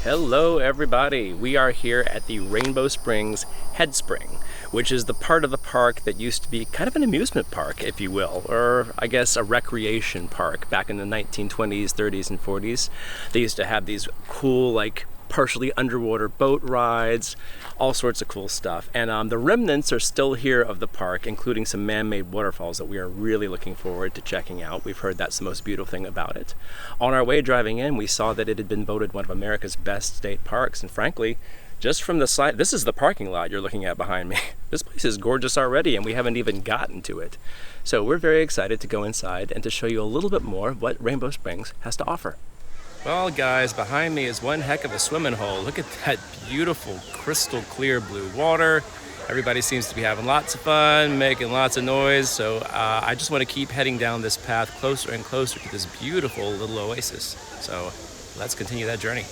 Hello everybody, we are here at the Rainbow Springs Headspring, which is the part of the park that used to be kind of an amusement park, if you will, or I guess a recreation park back in the 1920s, 30s, and 40s. They used to have these cool, like, partially underwater boat rides, all sorts of cool stuff. And the remnants are still here of the park, including some man-made waterfalls that we are really looking forward to checking out. We've heard that's the most beautiful thing about it. On our way driving in, we saw that it had been voted one of America's best state parks, and frankly, just from the side, this is the parking lot you're looking at behind me. This place is gorgeous already, and we haven't even gotten to it. So we're very excited to go inside and to show you a little bit more of what Rainbow Springs has to offer. Well, guys, behind me is one heck of a swimming hole. Look at that beautiful, crystal clear blue water. Everybody seems to be having lots of fun, making lots of noise. So I just want to keep heading down this path closer and closer to this beautiful little oasis. So let's continue that journey.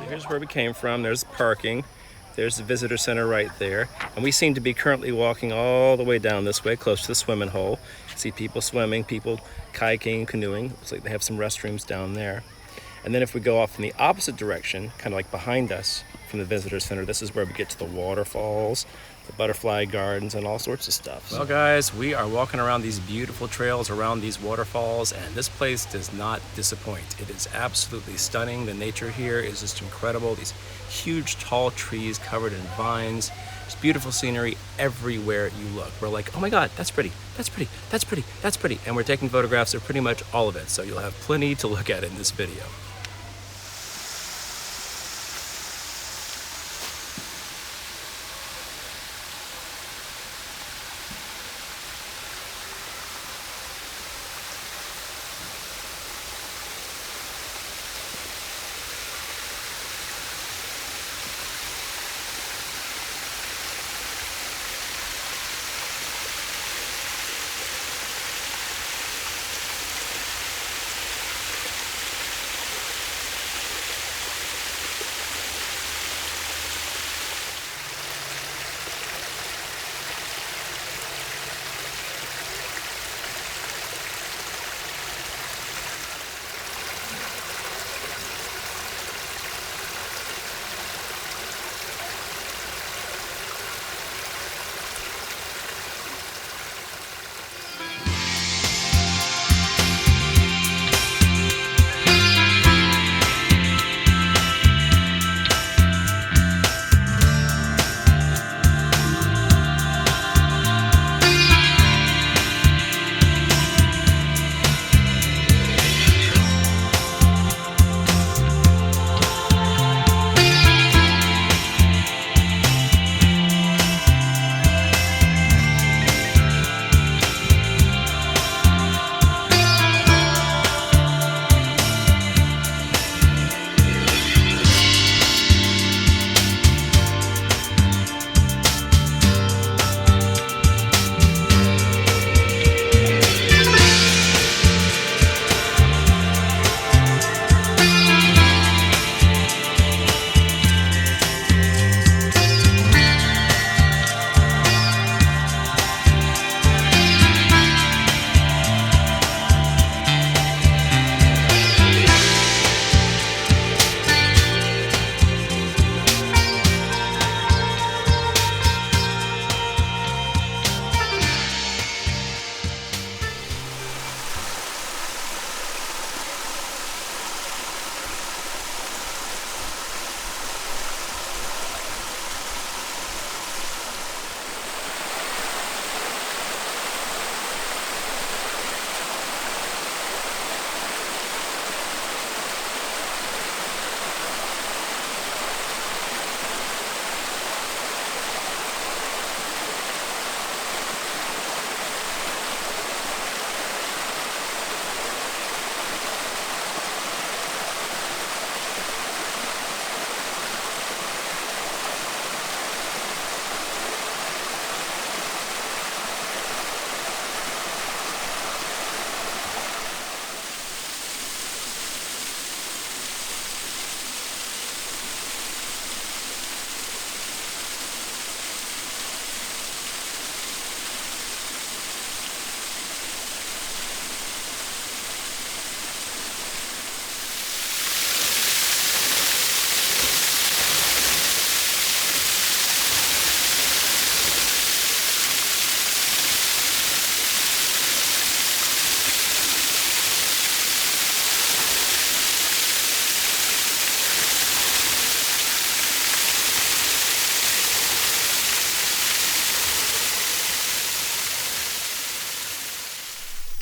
Here's where we came from. There's parking. There's the visitor center right there. And we seem to be currently walking all the way down this way, close to the swimming hole. See people swimming, people kayaking, canoeing. Looks like they have some restrooms down there. And then if we go off in the opposite direction, kind of like behind us from the visitor center, this is where we get to the waterfalls, the butterfly gardens, and all sorts of stuff. Well, guys, we are walking around these beautiful trails around these waterfalls, and this place does not disappoint. It is absolutely stunning. The nature here is just incredible. These huge, tall trees covered in vines. There's beautiful scenery everywhere you look. We're like, oh my God, that's pretty, that's pretty, that's pretty, that's pretty. And we're taking photographs of pretty much all of it, so you'll have plenty to look at in this video.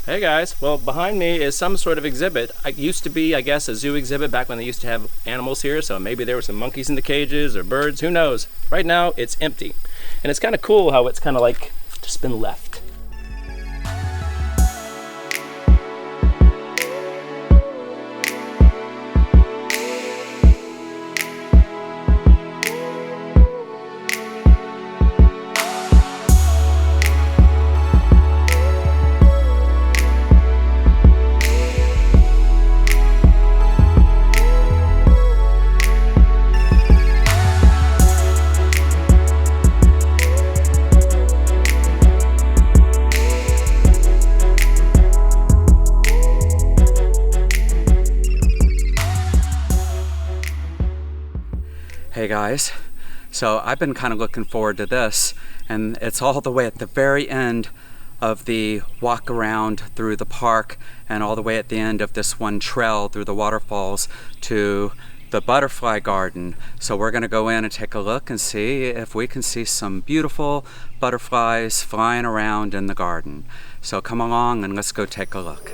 Hey guys, well behind me is some sort of exhibit. It used to be, I guess, a zoo exhibit back when they used to have animals here, so maybe there were some monkeys in the cages or birds, who knows. Right now it's empty. And it's kind of cool how it's kind of like just been left. Hey guys, so I've been kind of looking forward to this, and it's all the way at the very end of the walk around through the park and all the way at the end of this one trail through the waterfalls to the butterfly garden. So we're going to go in and take a look and see if we can see some beautiful butterflies flying around in the garden. So come along and let's go take a look.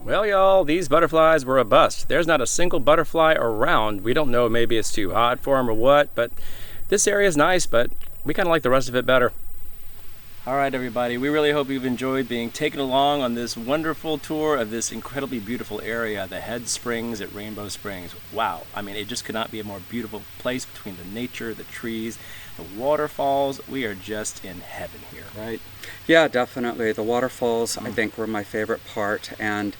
Well, y'all, these butterflies were a bust. There's not a single butterfly around. We don't know, maybe it's too hot for them or what, but this area is nice, but we kind of like the rest of it better. All right, everybody, we really hope you've enjoyed being taken along on this wonderful tour of this incredibly beautiful area, the Headsprings at Rainbow Springs. Wow, I mean, it just could not be a more beautiful place between the nature, the trees, the waterfalls. We are just in heaven here, right? Yeah, definitely. The waterfalls, I think, were my favorite part, and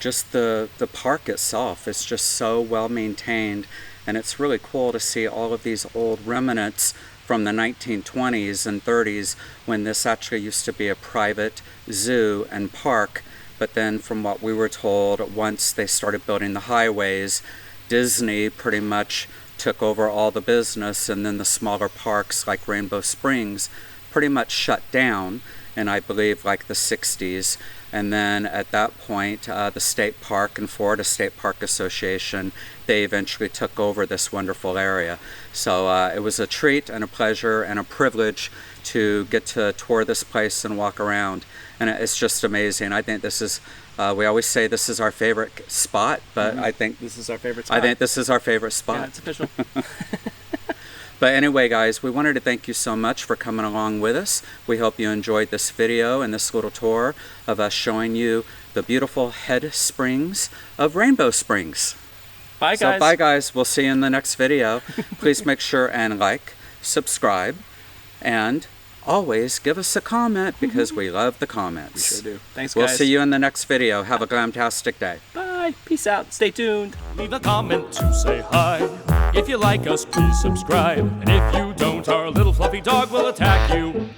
just the park itself is just so well maintained, and it's really cool to see all of these old remnants from the 1920s and 30s when this actually used to be a private zoo and park. But then from what we were told, once they started building the highways, Disney pretty much took over all the business, and then the smaller parks like Rainbow Springs pretty much shut down in, I believe, like the 60s. And then at that point, the state park and Florida State Park Association, they eventually took over this wonderful area. So it was a treat and a pleasure and a privilege to get to tour this place and walk around. And it's just amazing. I think this is, we always say this is our favorite spot, but I think this is our favorite spot. I think this is our favorite spot. Yeah, it's official. But anyway, guys, we wanted to thank you so much for coming along with us. We hope you enjoyed this video and this little tour of us showing you the beautiful Headsprings of Rainbow Springs. Bye, guys. So bye, guys. We'll see you in the next video. Please make sure and like, subscribe, and always give us a comment because we love the comments. We sure do. Thanks, guys. We'll see you in the next video. Have a glamtastic day. Bye. Peace out. Stay tuned. Leave a comment to say hi. If you like us, please subscribe. And if you don't, our little fluffy dog will attack you.